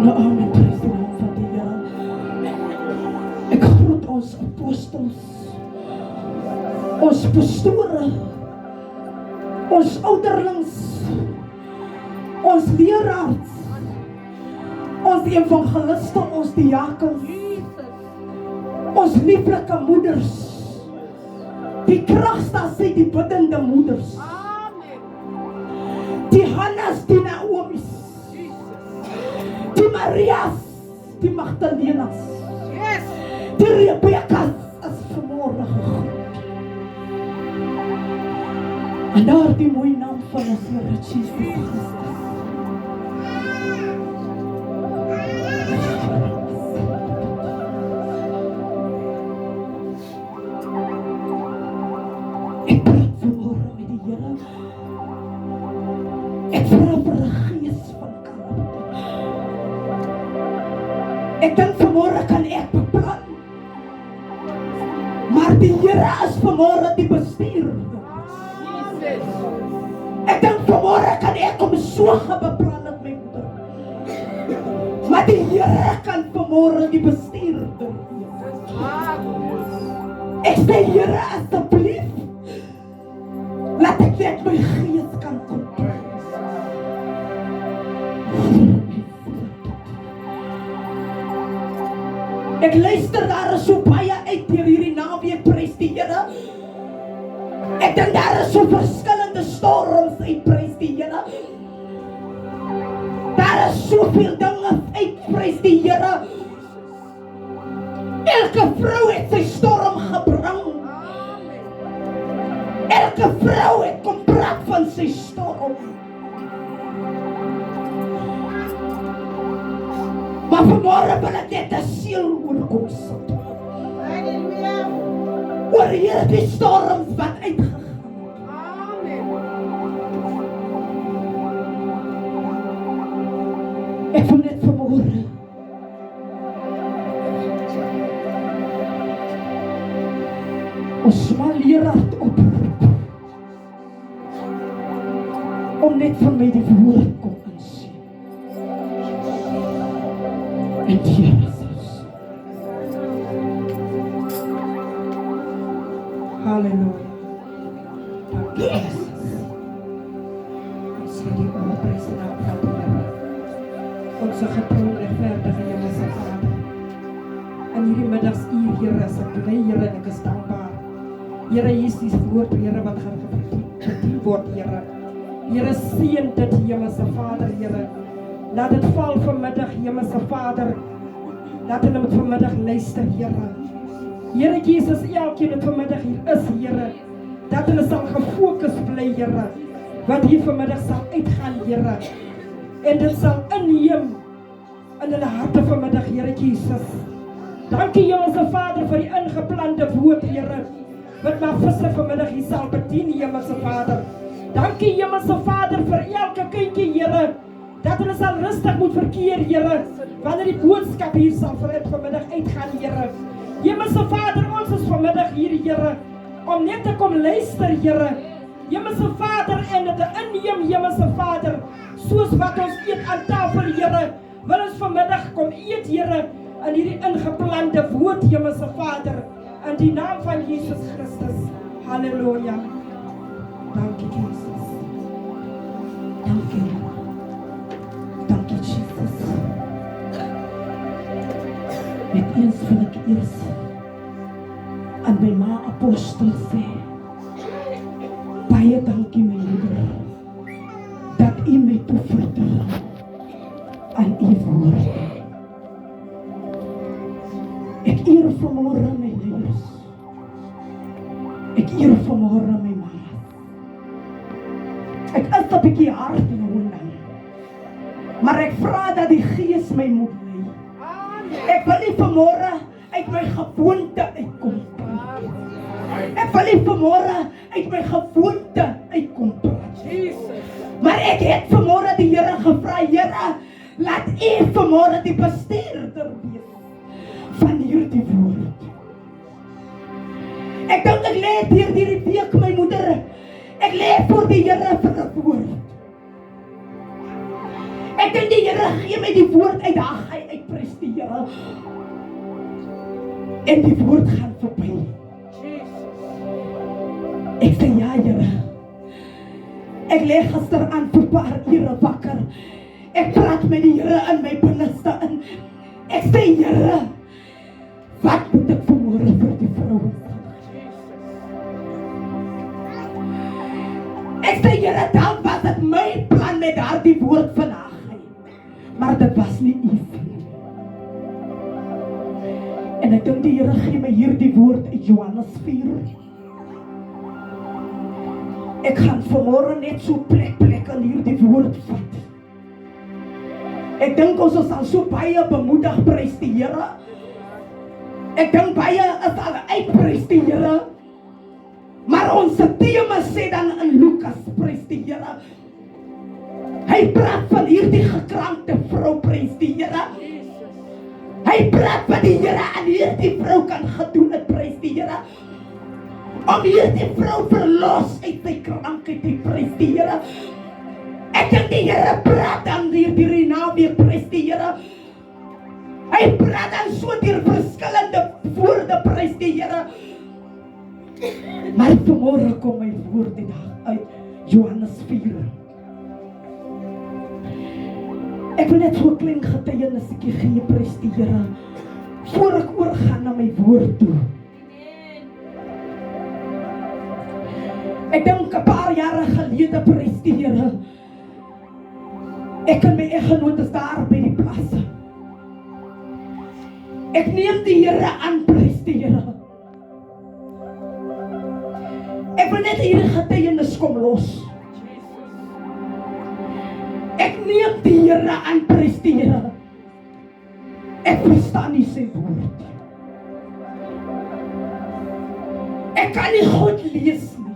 Amen, prijs de naam van die Here. Ek groet ons apostels, ons pastore, ons ouderlings, ons leraars, ons evangeliste, ons diakens, ons lieflike moeders, die kragstasie, die biddende moeders, die Hannas, die Naomis, die Marias, die Magdalenas, die Rebekkas is vanmorgen gegroet. En daar die mooie naam van ons Here Jesus Christus. Ek praat vanmorgen met die Here. Ek vra vir 'n gees van krag. Ek dink vanmorgen kan ek beplan, maar die Here is vanmorgen die bestuurder. Ek dink vanmorgen kan ek om so gebeplan het my moeder, maar die Here kan vanmorgen die bestuurder. Ek sê Here, asseblief, laat ek net my gees kan kom. Ek luister daar is so baie uit deur hierdie naweek, prys die Here. Ek dink daar is so verskillende storms uit, prys die Here. Daar is soveel dinge uit, prys die Here. Elke vrou het sy storm gebring. Elke vrou het kom praat van sy storm. Maar vanmorgen wil ek net 'n siel oorkom sit. Oor hierdie storms wat uitgegaan. Ek wil net vanmorgen ons smal leraar oproep om net van my die woord kom insien. En die Jesus. Halleluja. Dankie Jesus. Ons sê die oorprys en naam van die Here. Onze getroon regverdige Hemelse Vader. In hierdie middagsuur, Here, is ek bly, Here, en ek is dankbaar. Here, hier is die woord, Here, wat gaan gedien word, Here. Here, seën dit, Hemelse Vader, Here. Laat het val vanmiddag, Hemelse Vader. Laat hulle met vanmiddag luister, Here. Here Jesus, elkeen wat vanmiddag hier is, Here. Dat hulle sal gefokus bly, Here. Wat hier vanmiddag sal uitgaan, Here. En dit sal inneem in hulle harte vanmiddag, Here Jesus. Dankie, Hemelse Vader, vir die ingeplante woord, Here. Wat maar visse vanmiddag hier sal bedien, Hemelse Vader. Dankie, Hemelse Vader, vir elke kindjie, Here. Dat hulle sal rustig moet verkeer, Here, wanneer die boodskap hier sal vir vanmiddag uitgaan, Here. Hemelse Vader, ons is vanmiddag hier, Here, om net te kom luister, Here. Hemelse Vader, en dit te inneem, Hemelse Vader, soos wat ons eet aan tafel, Here, wil ons vanmiddag kom eet, Here, in hierdie ingeplante woord, Hemelse Vader, in die naam van Jesus Christus. Halleluja. Dankie, Jesus. Dankie. Dankie, Jesus. Met eens wil ek eers aan aan my ma apostel sê, baie dankie my moeder, dat u my toe vertrou aan u woord. Ek eer vanmôre my leiers. Ek eer vanmôre my ma. Ek is 'n bietjie hard en hoending, maar ek vra dat die Gees my moet lei. Ek wil nie vanmôre uit my gewoonte uitkom. Ek wil nie vanmôre uit my gewoonte uitkom. Maar ek het vanmôre die Here gevra, Here, laat U vanmôre die bestuurder wees van hierdie woord. Ek dink ek lê deur hierdie week, my moeder, ek lê voor die Here vir 'n woord. Ek dink die Here gee my die woord uit, daar gaan hy uitpresteer. En die woord gaan verby. Ek sê ja, Here. Ek lê gister aan vir 'n paar ure wakker. Ek praat met die Here in my binneste in. Ek sê, Here, wat moet ek vanmôre vir die vroue? Ek sê, Here, dan was dit my plan met daardie woord vandag. Maar dit was nie u plan. En ek dink die Here gee my hierdie woord uit Johannes 4. Ek gaan vanmôre net so plek in hierdie woord vat. Ek dink ons sal so baie bemoedig, prys die Here. Ek dink baie is al uitprys die Here. Maar ons tema sê dan in Lukas, prys die Here. Hy praat van hierdie gekrankte vrou, prys die Here. Hy praat van die Here aan hierdie vrou kan gedoen het, prys die Here. Om hierdie vrou verlos uit sy krankheid, die prys die Here. Ek dink die Here praat dan hierdie naweek, prys die Here. Hy praat dan so deur verskillende woorde, prys die Here. Maar vanmôre kom my woord uit Johannes 4. Ek wil net so 'n klein getuienisie gee, prys die Here, voor ek oorgaan na my woord toe. Ek dink 'n paar jare gelede, prys die Here, ek en my eggenoot is daar by die plaas. Ek neem die Here aan, prys die Here. Ek wil net hierdie getuienis kom los. Ek neem die Here aan, prys die Here. Ek verstaan nie sy woord. Ek kan nie goed lees nie,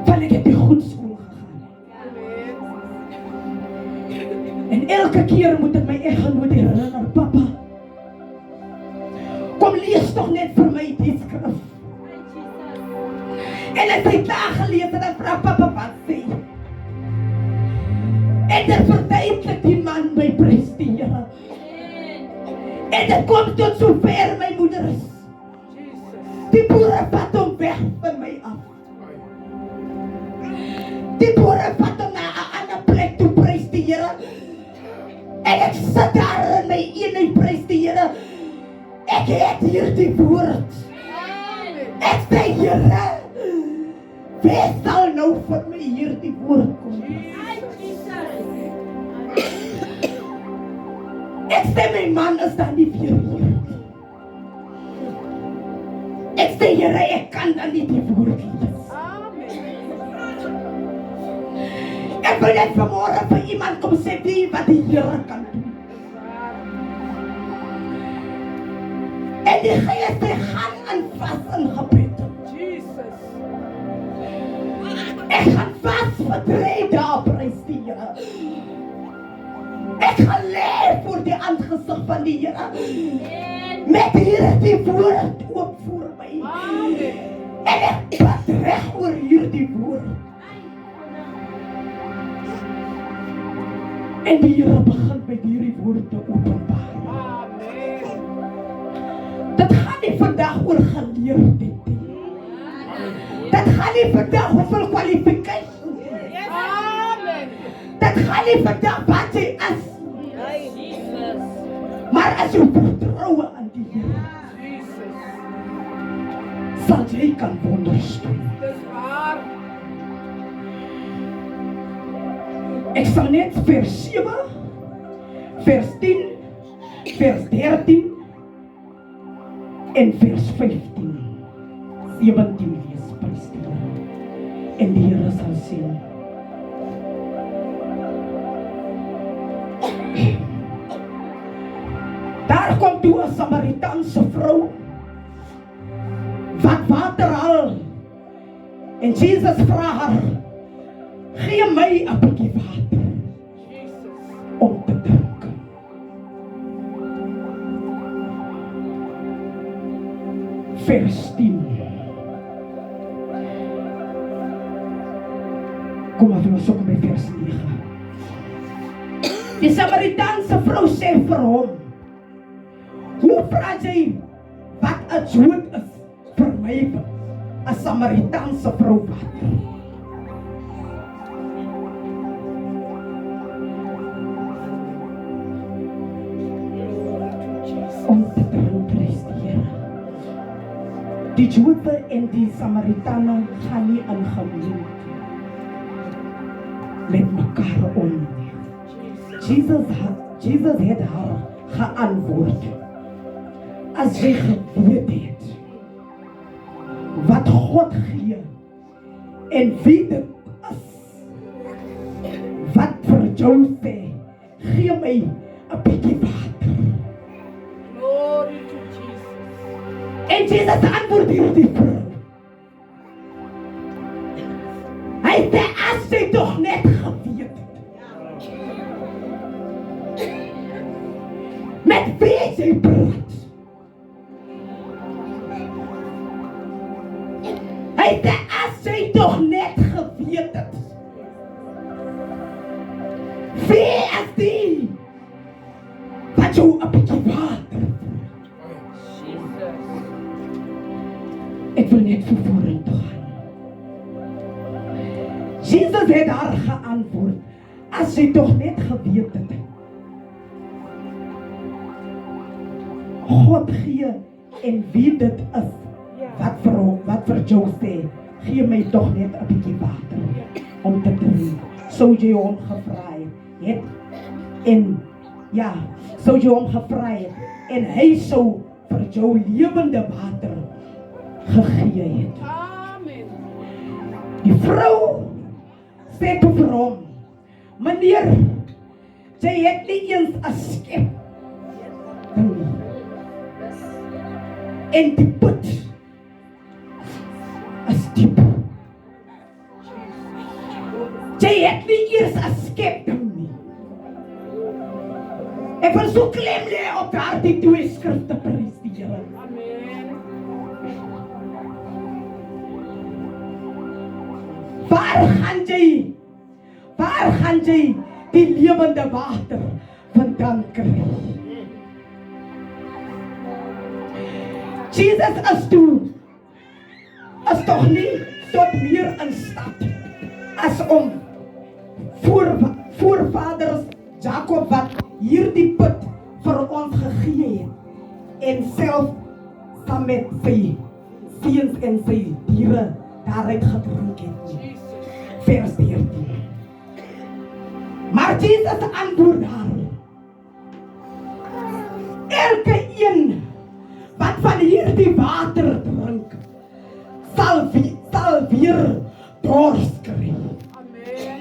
want ek het nie goed skool gegaan. En elke keer moet ek my eggenoot herinner, papa, kom lees toch net vir my die skrif. En as hy daar gelees het, dan vra papa wat sê. En dan verduidelik die man my, prys die Here. En dit kom tot so ver, my moeders. Die boere vat hom weg van my af. Die boere vat hom na 'n ander plek toe, prys die Here. En ek sit daar in my eenheid, prys die Here. Ek het hier die woord. Ek sê, Here, wie sal nou vir my hier die woord kom? Ek sê, my man is dan nie weer hier. Ek sê, Here, ek kan dan nie die woord lees. Ek wil net vanmôre vir iemand kom sê, wie wat die Here kan doen. En die Gees sê, gaan in vas in gebed. Ek gaan vas vir 3 dae, prys die Here. Ek gaan lê voor die aangesig van die Here. Met hierdie woord oop voor my. En ek bid reg oor hierdie woord. En die Here begin met hierdie woord te openbaar. Dit gaan nie vandag oor geleerdheid nie. Dit gaan nie vandag hoeveel kwalifikasie nie. Dit gaan nie vandag wat jy is. Maar as jy vertroue aan die Here. sal jy kan wonders doen. Dis waar. Ek sal net vers 7, vers 10, vers 13 en vers 15, 17 lees, prys die Here. En die Here sal sê, daar kom toe 'n Samaritaanse vrou wat water haal. En Jesus vra haar, gee my 'n bietjie water om te drink. Vers 10. Kom maar, ons ook by vers 9. Die Samaritaanse vrou sê vir hom, hoe vra jy wat 'n Jood is vir my, 'n Samaritaanse vrou water? Om te drink, prys die Here. Die Jode en die Samaritane gaan nie in gemeen met mekaar om. Jesus het haar geantwoord, as jy geweet het wat God gee en wie dit is wat vir jou sê, gee my 'n bietjie water. Glory to Jesus. En Jesus antwoord hierdie vrou. Hy sê, as jy toch net geweet het. Met wie jy praat. Hy sê, as jy toch net geweet het. Wie is die wat jou 'n bietjie water? Ek wil net vervoering toe gaan. Jesus het haar geantwoord, as jy toch net geweet het. God gee en wie dit is, wat vir jou sê, gee my toch net 'n bietjie water om te drink. Sou jy hom gevra het, en ja, sou jy hom gevra het, en hy sou vir jou lewende water gegee het. Amen. Die vrou sê toe vir hom, meneer, jy het nie eens 'n skep nie. En die put is diep. Jy het nie eers 'n skep nie. Ek wil so klem lê op daardie twee skrifte, prys die Here. Amen. Waar gaan jy die lewende water vandaan kry? Jesus is toch nie tot meer in staat as om voorvaders Jacob wat hierdie put vir ons gegee het en self saam met sy seuns en sy diere daaruit gedrink het. Vers 13. Maar Jesus antwoord haar, elke een wat van hierdie water drink, sal weer dors kry. Amen.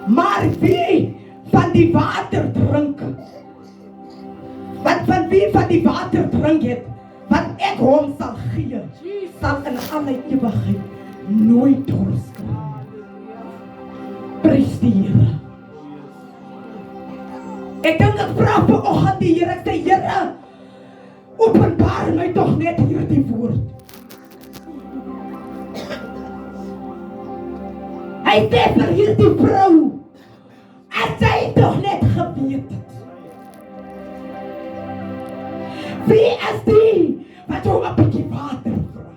Maar wie van die water drink, van wie van die water drink het, wat ek hom sal gee, sal in alle ewigheid nooit dors kry. Prys die Here. Ek dink ek vra vanoggend die Here, ek sê Here, openbaar my toch net hierdie woord. Hy sê vir hierdie vrou, as sy toch net geweet het. Wie is die wat jou 'n bietjie water vra?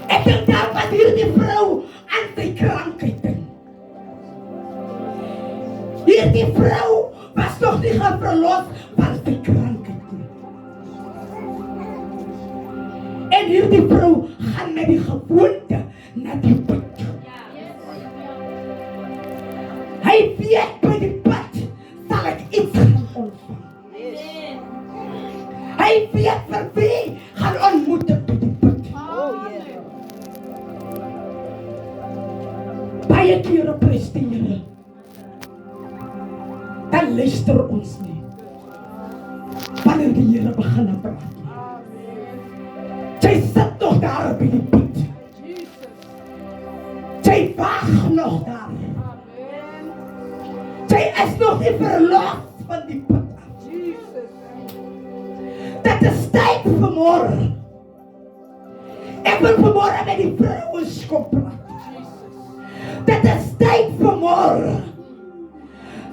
Ek dink daar was hierdie vrou aan sy krankheid. Hierdie vrou was toch nie gaan verlos van sy krankheid nie. hierdie vrou gaan met die gewoonte na die put. Hy weet by die put sal ek iets gaan ontvang. Hy weet vir wie gaan ontmoet ek by die put. Baie kere presteer, dan luister ons nie. Wanneer die Here begin praat. Jy sit nog daar by die put. Jy wag nog daar. Jy is nog nie verlos van die put af. Dit is tyd vir môre. Ek wil vir môre met die vrouens kom praat. Dit is tyd vir môre.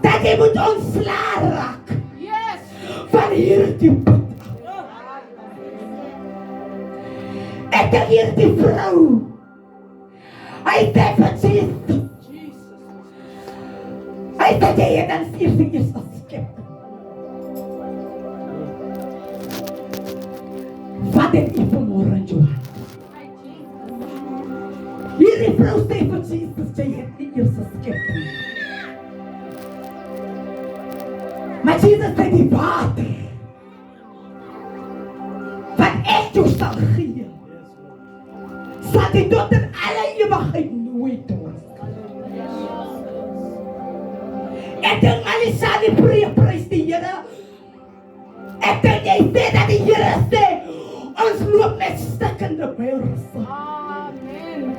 Dat jy moet ontslaan raak. Van hierdie put. Ek dink hierdie vrou. Hy sê vir Jesus. Hy sê jy het dan eers geskep. Wat het jy vanmorgen, Johan? Hierdie vrou sê vir Jesus, jy het nie eers geskep. Maar Jesus sê die water wat ek jou sal gee, sal jy tot in alle ewigheid nooit dors. Ek dink Alisa die prys die Here. Ek dink jy sê dat die Here sê, ons loop met stikkende beurs. Amen.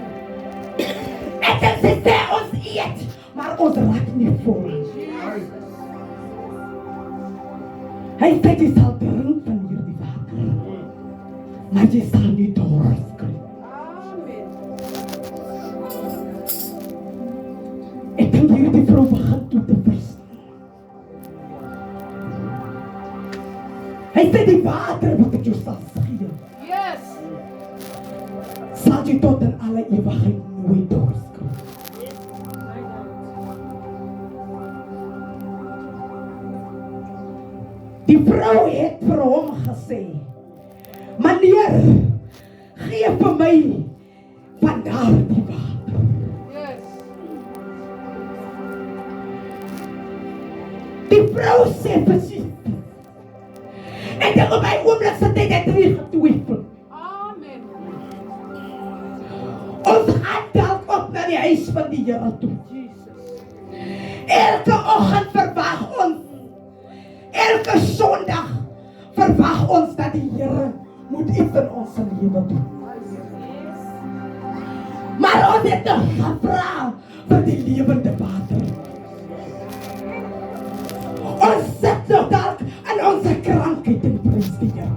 Ek dink sy sê ons eet, maar ons raak nie vol. Hy sê jy sal drink van hierdie water, maar jy sal nie dors kry. Ek dink hierdie vrou begin toe te verstaan. Hy sê die water wat ek jou sal gee, sal jy tot in alle ewigheid nooit dors kry. Die vrou het vir hom gesê, meneer, gee vir my van daardie water. Die vrou sê vir Jesus, ek dink op my oomblik sit hy net weer getwyfel. Amen. Ons gaan dalk op na die huis van die Here toe. Elke oggend verwag ons, elke Sondag verwag ons dat die Here moet iets in ons lewe doen. Maar ons het nog gevra vir die lewende water. Ons sit nog dalk in onze krankheid en prys die Here.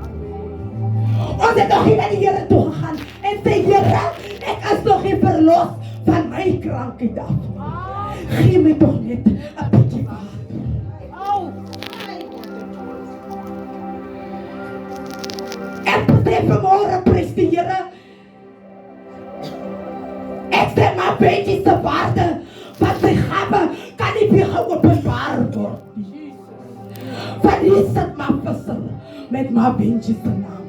Ons het nog nie na die Here toe gegaan en sê, Here, ek is nog nie verlos van my krankheid af. Gee my toch net 'n bietjie water. Ek sê vanmorgen, prys die Here. Ek sê maar bietjie se waarde wat sy gawe kan nie meer geopenbaar word nie. Van hier sit maar visser met my Benji se naam.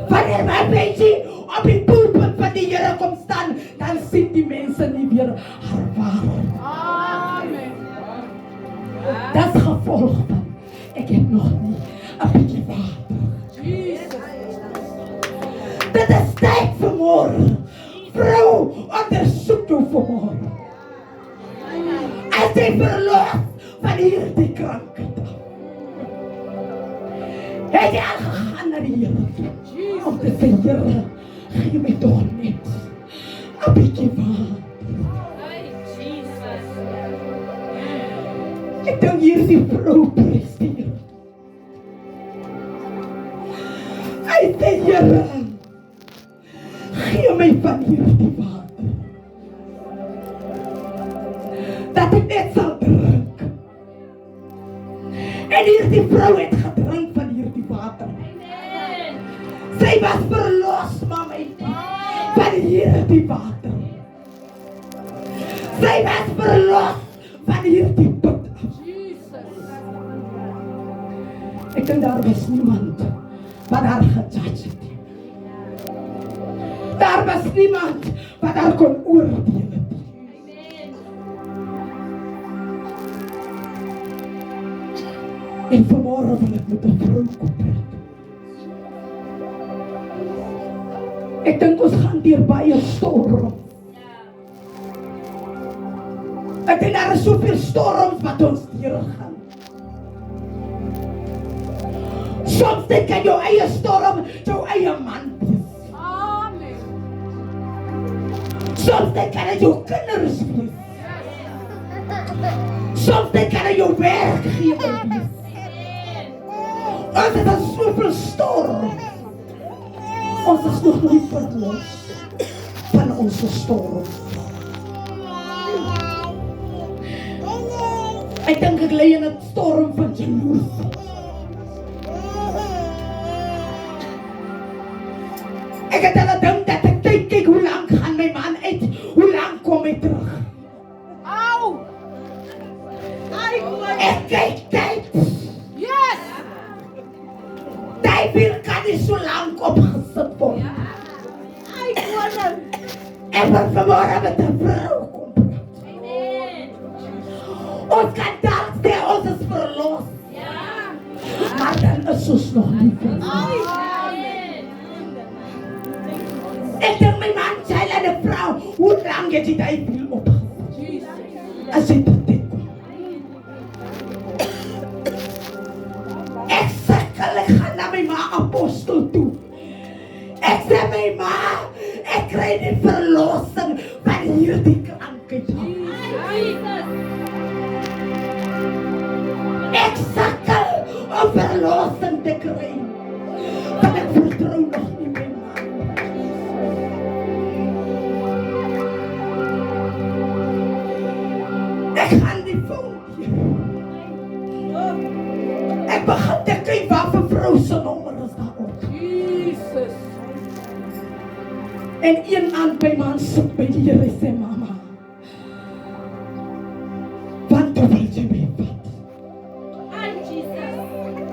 Wanneer my Benji op die pulpit van die Here kom staan, dan sien die mense nie weer haar waarheid. Amen. Dat is gevolg van, ek het nog nie 'n bietjie water. Dit is tyd vir môre. Vrou, ondersoek jou vir môre. As jy verlos van hierdie krankheid af. Het jy al gegaan na die Here toe, om te sê, Here, gee my toch net 'n bietjie water. Ek dink hierdie vrou prys die Here. Hy sê, Here, gee my van hierdie water, dat ek net sal drink. En hierdie vrou het gedrink van hierdie water. Sy was verlos, mamatjie, van hierdie water. Sy was verlos van hierdie put af. Ek dink daar was niemand wat haar gejudge het. Daar was niemand wat haar kon oordeel het. En vanmorgen wil ek met 'n vrou kom praat. Ek dink ons gaan deur baie storms. Ek dink daar is soveel storms wat ons deurgaan. Soms dink jy jou eie storm, jou eie man wees. Amen. Soms dink jy jou kinders wees. Soms dink jy jou werkgewer wees. Ons het 'n soveel storm. Ons is nog nooit verlos van onze storm. Ek dink ek lê in 'n storm van jaloesie. Ek het al gedink dat ek kyk hoe lank gaan my man uit, hoe lank kom hy terug. Au! Ek kyk tyd. Yes! Tyd kan nie so lank opgesit word. Ai, wonder. En wat vanmorgen met 'n vrou kom praat. Ons kan dalk sê ons is verlos. Maar dan is ons nog nie verlos. Ek dink my man sê aan 'n vrou, hoe lank het jy daai wiel opgesit? As jy dit kom. Ek sukkel, ek gaan na my ma apostel toe. Ek sê my ma, ek kry die verlossing van hierdie krankheid. Ek sukkel om verlossing te kry. Want ek vertrou nog nie my ma. Ek gaan die foon hier. Ek begin te kyk wat vir vrou se nommer is daarop. Jesus. En een aand by my sit by die Here sê mama. Wat wil jy my vat?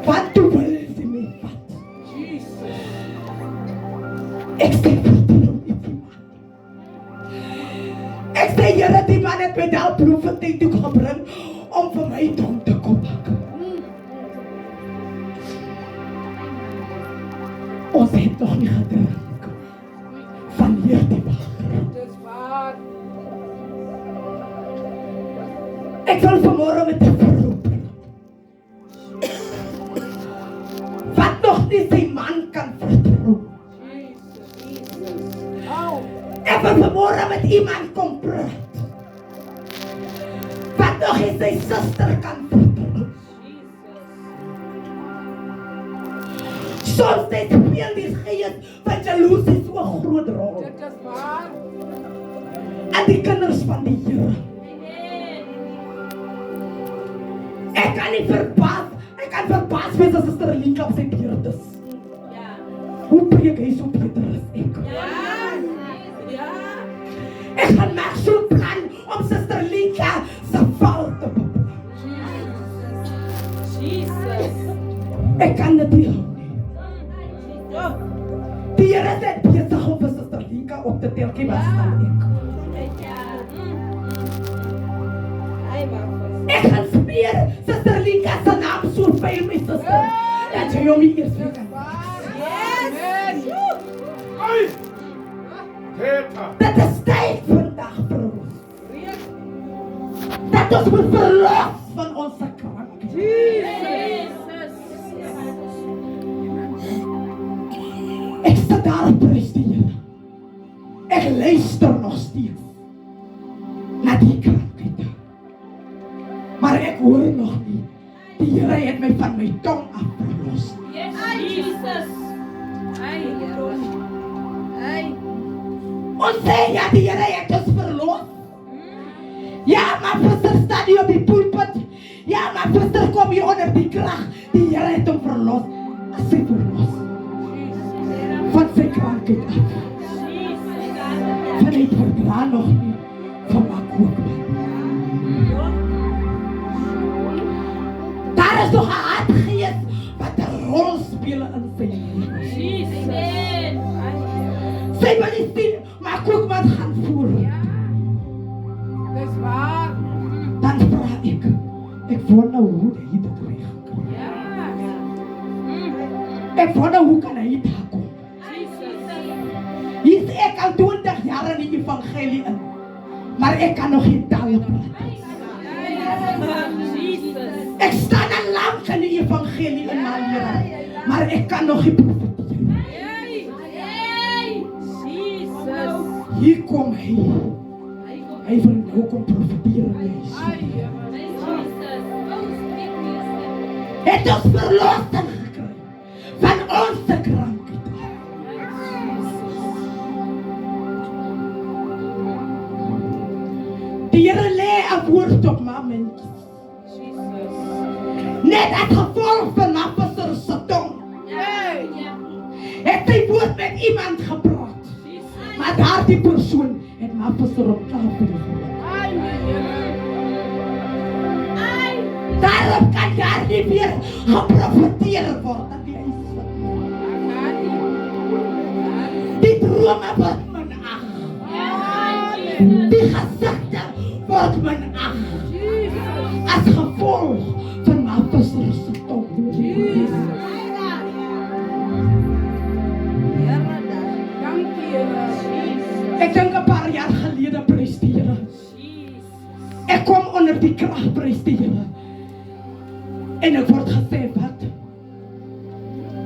Wat wil jy my vat? Jesus. Ek sê vertrou nie die man. Ek sê Here, die man het my daar profetie toe gebring om vir my dom te kom maak. Ons het nog nie gedrink van hierdie water. Dis waar. Ek wil vanmorgen met 'n vrou praat. Wat nog nie sy man kan vertrou. Jesus. Au. Ek wil vanmorgen met iemand kom praat. Wat nog nie sy suster kan vertrou. Soms speel die gees van jaloesie so 'n groot rol. Dit is waar. En die kinders van die Here. Ek kan verbaas wees as Suster Linka op sy beurt is. Hoe preek hy so beter as ek? Ja. Ek gaan maak so plan om Suster Linka se val te beplan. Jesus. Ek kan dit nie hou nie. Die Here sê besig om vir Suster Linka op te tel, wat staan ek? Ek gaan smeer Suster Linka se naam so veel my suster. Dat jy hom nie eers weer kan. Yes. Dit is tyd vandag vir ons. Dat ons moet verlos van ons krankheid. Ek sit daar en prys die Here. Ek luister nog steeds na die krankheid. Maar ek hoor nog nie. Die Here het my van my tong af verlos. Ons sê ja, die Here het ons verlos. Ja, maar Suster staan hier op die pulpit. Ja, maar Suster kom hier onder die krag. Die Here het hom verlos. As hy verlos. Van sy krankheid af. Van hy verdra nog nie. Van my kookman. Daar is nog 'n hartgees wat 'n rol speel in sy lewe. Sy wil nie sien, maar kook wat gaan voer. Dis waar. Dan vra ek wonder hoe hy dit reg. Ek wonder hoe kan hy daar kom? Hier is ek al 20 jaar in die evangelie in, maar ek kan nog nie taal praat. Ek staan al lank in die evangelie in my lewe, maar ek kan nog nie profeteer. Hier kom hy. Hy wil nou kom profeteer in die huis. Het ons verlossing gekry van ons krankheid. Die Here lê 'n woord op my mond. Net as gevolg van my pastor se tong. Het hy woord met iemand gepraat. Maar daardie persoon het my pastor op tafel gegooid. Daarom kan daar nie meer geprofeteer word aan die huis. Die drome word minag. Die gesigte word minag. As gevolg van my pastor se tong. Ek dink 'n paar jaar gelede presteer. Ek kom onder die krag presteer. En ek word gesê wat?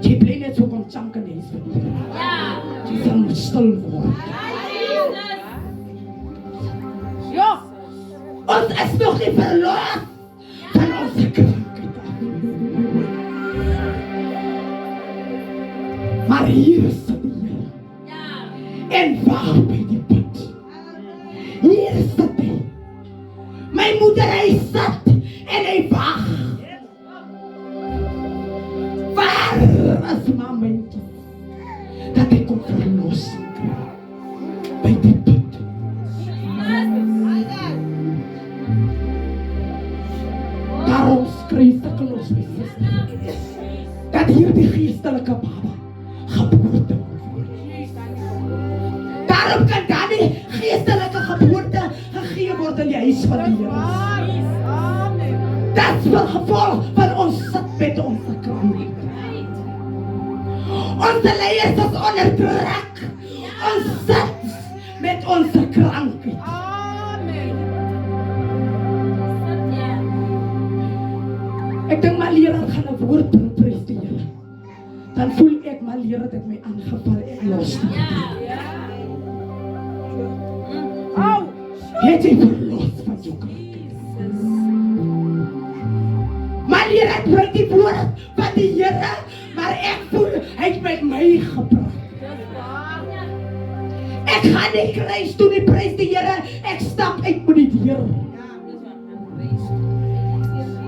Jy bly net so kom chank in die huis van die Here. Jy sal moet stil word. Ons is nog nie verlos van onze krankheid. Maar hier is die Here. En wag by die put. Hier is hy. My moeder, hy sit en hy wag. Waar is my mens? Dat ek kom verlossing kry. By die put. Daarom skryf ek los my sister. Dat hier die geestelike baba geboorte word. Daarom kan daar nie geestelike geboorte gegee word in die huis van die Here. Dat is wel gevolg van ons sit met onze krankheid. Onze leiers is onderdruk. Ons sit met onze krankheid. Ek dink my leraar gaan 'n woord presteer. Dan voel ek my leraar het my aangeval en los. Het jy verlos van jou krankheid? My leraar bring die woord van die Here, maar ek voel hy het met my gepraat. Ek gaan nie kruis toe nie, prys die Here. Ek stap uit met die deur.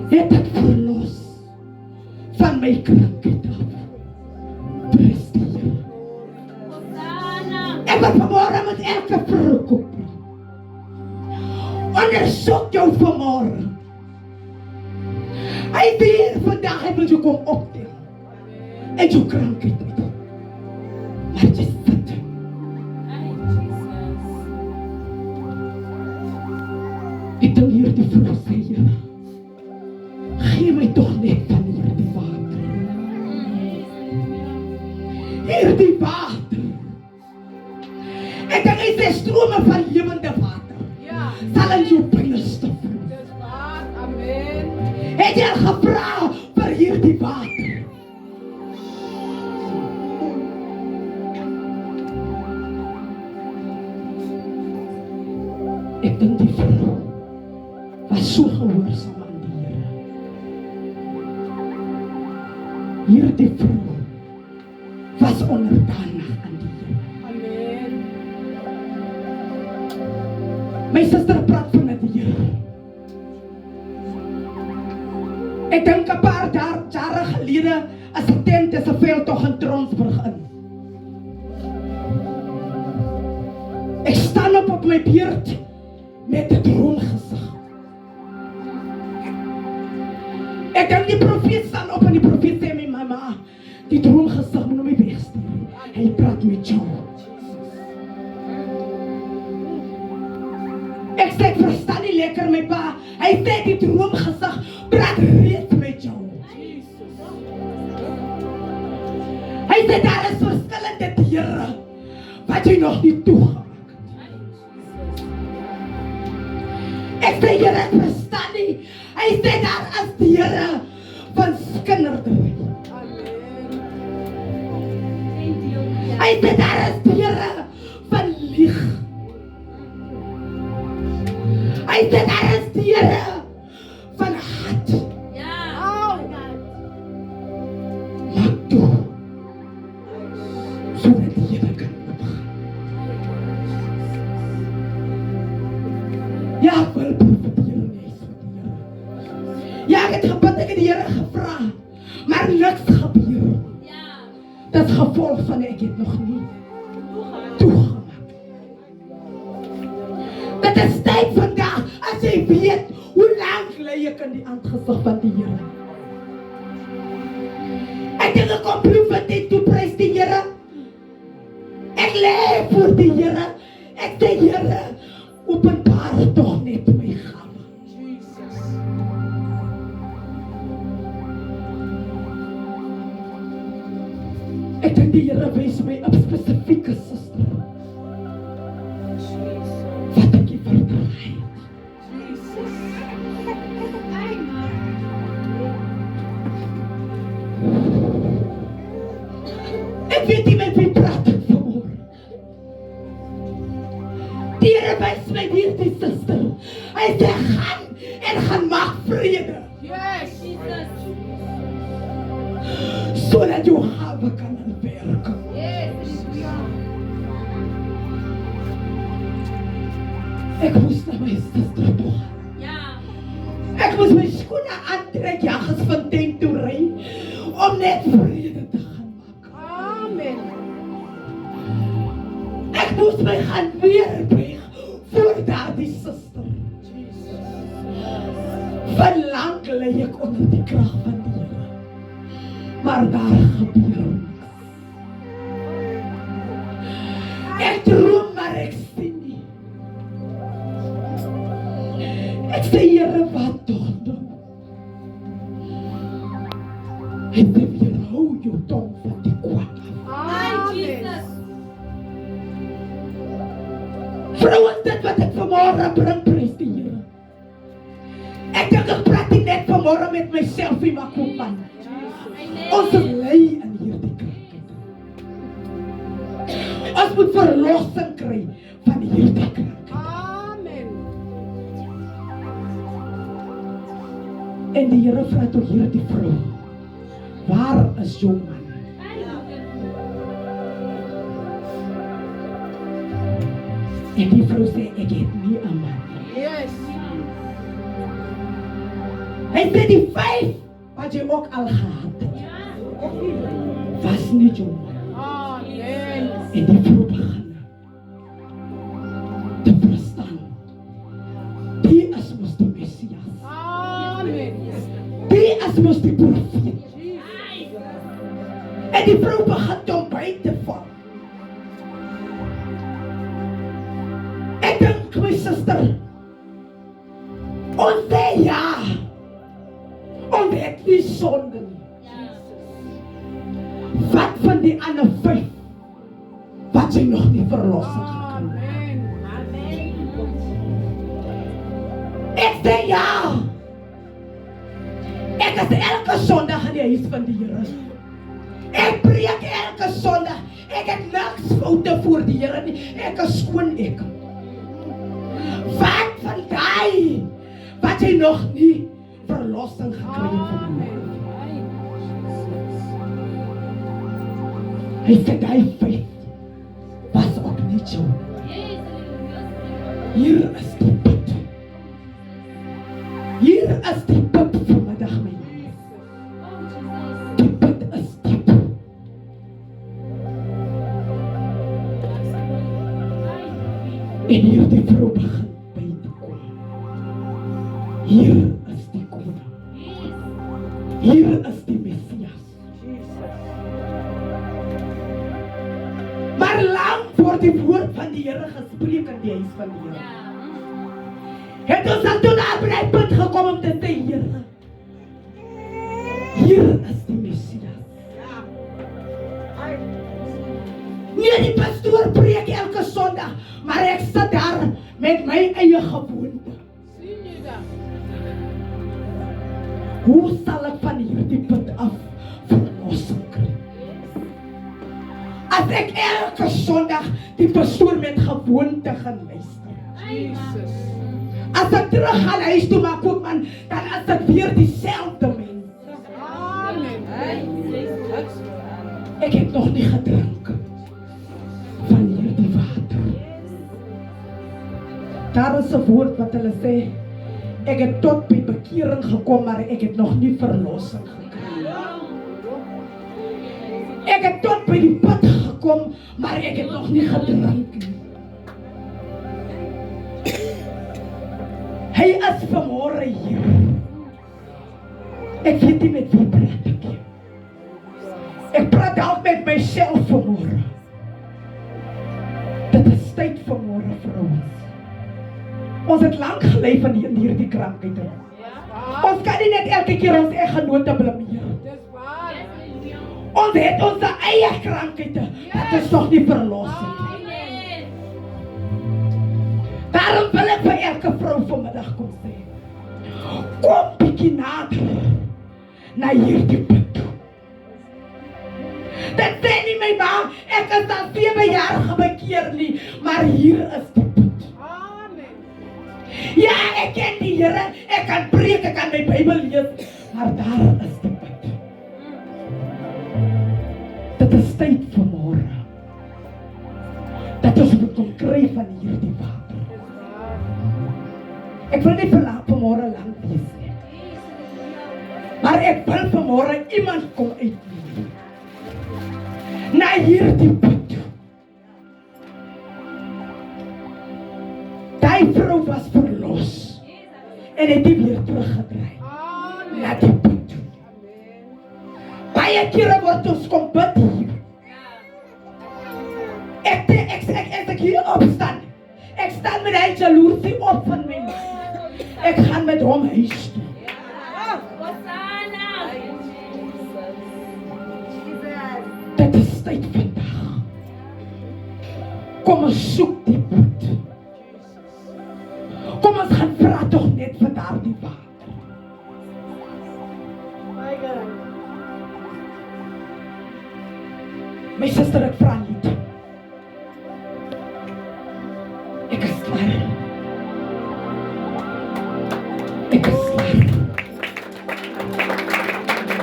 Het ek verlos van my krankheid af. Prys die Here. Ek wil vanmorgen met elke vrou kom. Onderzoek jou vanmorgen. Hy weer vandag, hy wil jou kom optel. En jou krankheid uit. Maar jy sit. Ek dink hier die vrou sê, Here, gee my toch net van hierdie water. Hierdie water. Ek dink hy sê strome van lewende water. Sal in jou binneste vloei. Het jy al gevra vir hierdie water? Ek dink die vrou was so gehoorsaam aan die Here. Hierdie vrou was onderdanig aan die Here. My suster praat van die Here. Ek dink 'n paar jare gelede as 'n tent is 'n veldtog in Tronsburg in. Ek staan op my beurt met 'n droomgesig. Ek dink die profeet staan op en die profeet sê my mama, Die droomgesig moet hom nie wegstuur. Hy praat met jou. Ek sê ek verstaan nie lekker my pa. Hy sê die droomgesig praat reeds met jou. Hy sê daar is verskillende diere wat jy nog nie toegemaak het. Ek sê Here, ek verstaan nie. Hy sê daar is diere van skinderdery. Hy sê daar is diere van lieg. Hy sê daar is diere van haat. Maak toe, sodat die Here kan opgaan. Ja, ek wil profeteer in die huis van die Here. Ja, ek het gebid, ek het die Here gevra, maar niks gebeur. Dat is gevolg van ek het nog nie toegemaak. Dit is tyd vandag, as jy weet, hoe lang lê ek in die aangesig van die Here. Ek het gekom van dit toe prys die Here. Ek lê voor die Here. Ek sê Here, openbaar tog net my gawe. Ek dink die Here wys my op spesifieke suster. Wat ek hier verdraai. Ek weet nie met wie praat ek vanmorgen. Die Here wys my hier die suster. Hy sê gaan en gaan maak vrede. Sodat jou gawe kan aanwerk. Ek moes na my suster toe gaan. Ek moes my skoene aantrek, Jagersfontein toe ry, om net vrede te gaan maak. Ek moes my gaan weerbuig voor daardie suster. Van lang lê ek onder die krag van die Here. Maar daar gebeur niks. Ek droom, maar ek sien nie. Ek sê Here, wat tog nou? Hy sê weerhou jou tong van die kwaad af. Vrouens, dit wat ek vanmorgen bring, prys die Here. Ek dink ek praat nie net vanmorgen met myself en my koopman. Ons lê in hierdie krankheid. Ons moet verlossing kry van hierdie krankheid. En die Here vra tot hierdie vrou, waar is jou man? En die vrou sê, ek het nie 'n man. Hy sê die 5 wat jy ook al gehad het, was nie jou man. En die vrou begin te verstaan, die is mos die Messias. Die is mos die profeet. En die vrou begin te hom by te val. Ek dink my suster, ons sê ja, ons het nie sonde nie. Wat van die ander 5 wat jy nog nie verlossing gekry het? Ek sê ja. Ek is elke Sondag in die huis van die Here. Ek preek elke Sondag. Ek het niks foute voor die Here nie. Ek is skoon ek. Wat van daai wat jy nog nie verlossing gekry het van die Here? Hy sê daai 5 was ook nie so. Hier is die put. Hier is die put vanmiddag, my man. Die put is diep. En hier die vrou begin by te kom. Hier is die koning. Hier is die Messias. Maar lang voor die woord van die Here gespreek in die huis van die Here. Het ons al tot aan die punt gekom om te sê, Here, hier is die Messias. Nee, die pastoor preek elke Sondag, maar ek sit daar met my eie gewoonte. Hoe sal ek van hierdie punt af verlossing kry? As ek elke Sondag die pastoor met gewoonte gaan luister. As ek terug gaan huis toe, maar koopman, dan is ek weer dieselfde mens. Ek het nog nie gedrink van hierdie water. Daar is 'n woord wat hulle sê, ek het tot by bekering gekom, maar ek het nog nie verlossing gekry. Ek het tot by die put gekom, maar ek het nog nie gedrink nie. Hy is vanmôre hier. Ek weet nie met wie praat ek nie. Ek praat dalk met myself vanmôre. Dit is tyd vanmôre vir ons. Ons het lank gelei van hierdie krankheid. Ons kan nie net elke keer ons eggenote blameer. Ons het ons eie krankheid. Dit is nog nie verlossing. Daarom wil ek vir elke vrou vanmiddag kom sê, kom bietjie nader na hierdie put toe. Dit sê nie my ma, ek is al 7 jaar gebekeer nie, maar hier is die put. Ja, ek ken die Here, ek kan preek, ek kan my Bybel lees, maar daar is die put. Dit is tyd vanmôre dat ons moet kom kry van hierdie water. Ek wil nie vanmôre lank wees nie, maar ek wil vanmôre iemand kom uitneem na hierdie put toe. Die vrou was verlos en het nie weer teruggedraai na die put toe. Baie kere word ons kom bid hier. Ek hier opstaan. Ek staan met hy jaloersie op van my man. Ek gaan met hom huis toe. Dit is tyd vandag. Kom ons soek die put. Kom ons gaan vra tog net vir daardie water. My suster, ek vra nie. Ek is klaar. Ek is klaar.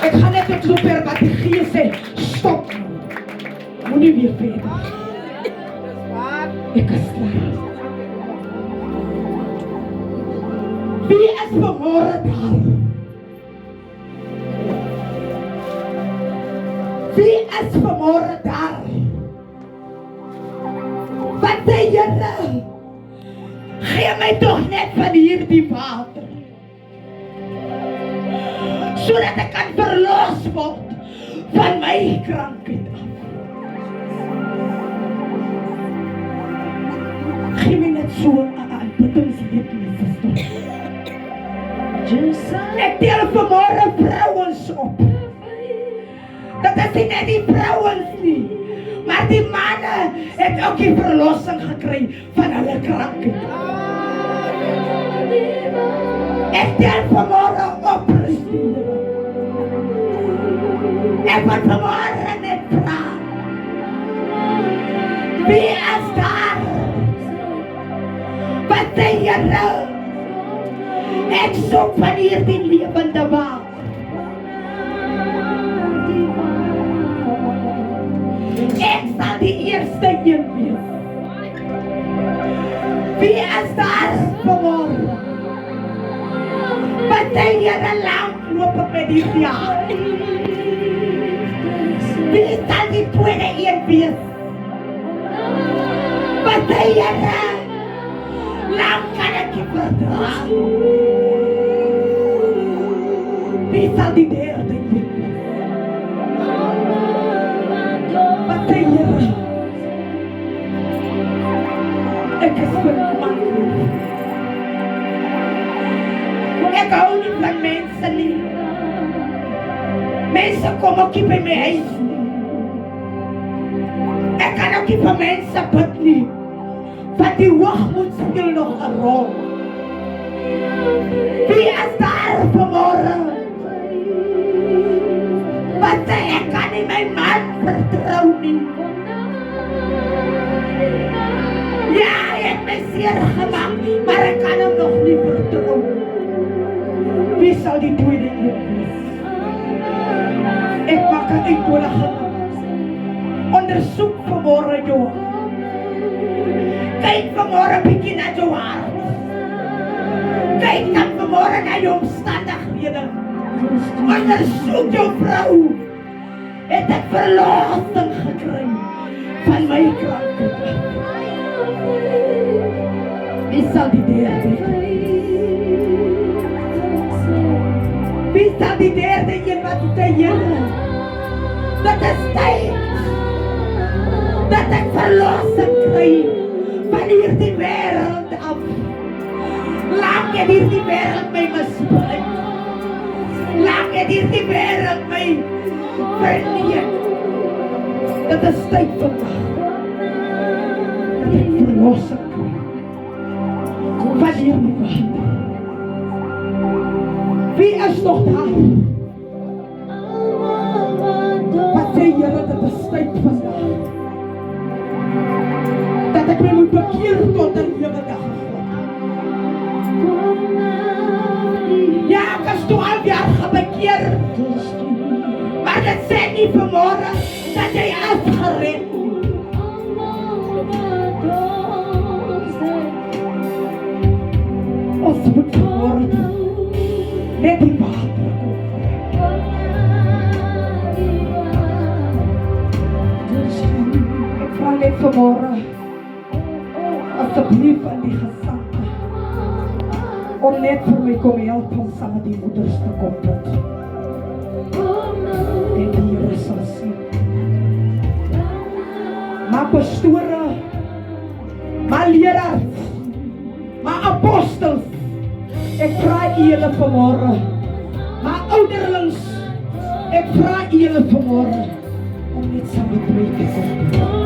Ek gaan net op sover wat die Gees sê, stop nou. Moenie weer verder. Ek is klaar. Wie is vanmôre daar? Wie is vanmôre daar? Wat sê Here? Gee my tog net van hierdie water, sodat ek kan verlos word van my krankheid af. Gee my net so 'n aanbiddingslied, my suster. Ek tel vanmôre vrouens op. Dat is nie net die vrouens nie, maar die manne het ook die verlossing gekry van hulle krankheid. Ek tel vanmôre op, Christine. Ek wil vanmôre net vra, wie is daar? Wat sê Here? Ek soek van hierdie lewende water. Ek sal die eerste een wees. Wie is daar vanmôre? Wat sê Here, lank loop ek met hierdie jaar? Wie sal die tweede een wees? Wat sê Here, lang kan ek nie verdra? Wie sal die derde een wees? Wat sê Here? ook nie by my huis nie. Ek kan ook nie vir mense bid nie. Want die hoogmoed speel nog 'n rol. Wie is daar vanmôre? Wat sê ek kan nie my man vertrou nie. Ja, hy het my seer gemaak, maar ek kan hom nog nie vertrou. Wie sal die tweede een wees? Ek maak 'n uitnodiging. Ondersoek vanmôre jou. Kyk vanmôre bietjie na jou hart. Kyk dan vanmôre na jou omstandighede. Ondersoek jou vrou. Het ek verlossing gekry van my krankheid? Wie sal die derde? Wie sal die derde een wat sê, Here? Dat is tyd dat ek verlossing kry van hierdie wêreld af. Laat jy hierdie wêreld my misbruik. Laat jy hierdie wêreld my verneem. Dat is tyd vandag dat ek verlossing kry van hierdie wêreld. Wie is nog daar? Wat sê Here, dat is tyd vandag dat ek my moet bekeer tot 'n lewe dag. Ja, ek is 12 jaar gebekeer. Maar dit sê nie vanmôre dat jy afgered. Ons moet vanmôre net die water kom. Ek vra net vanmôre asseblief aan die gesang om net vir my kom help om saam met die moeders te kom bid. En die Here sal sien. Maar pastore, maar leraars, maar apostels, ek vra julle vanmôre, maar ouderlings, ek vra julle vanmôre om net saam met my te kom.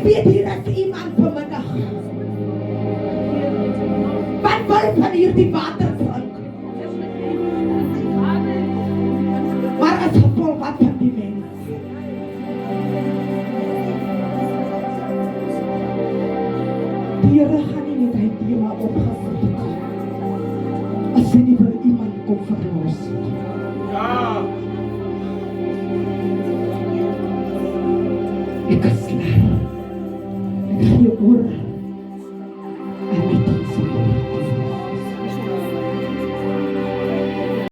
ek weet hier is iemand vanmiddag wat wil van hierdie water drink. Maar as gevolg wat van die mens? Die Here gaan nie net hy tema opgesit het. As hy nie wil iemand kom verlos. Ek is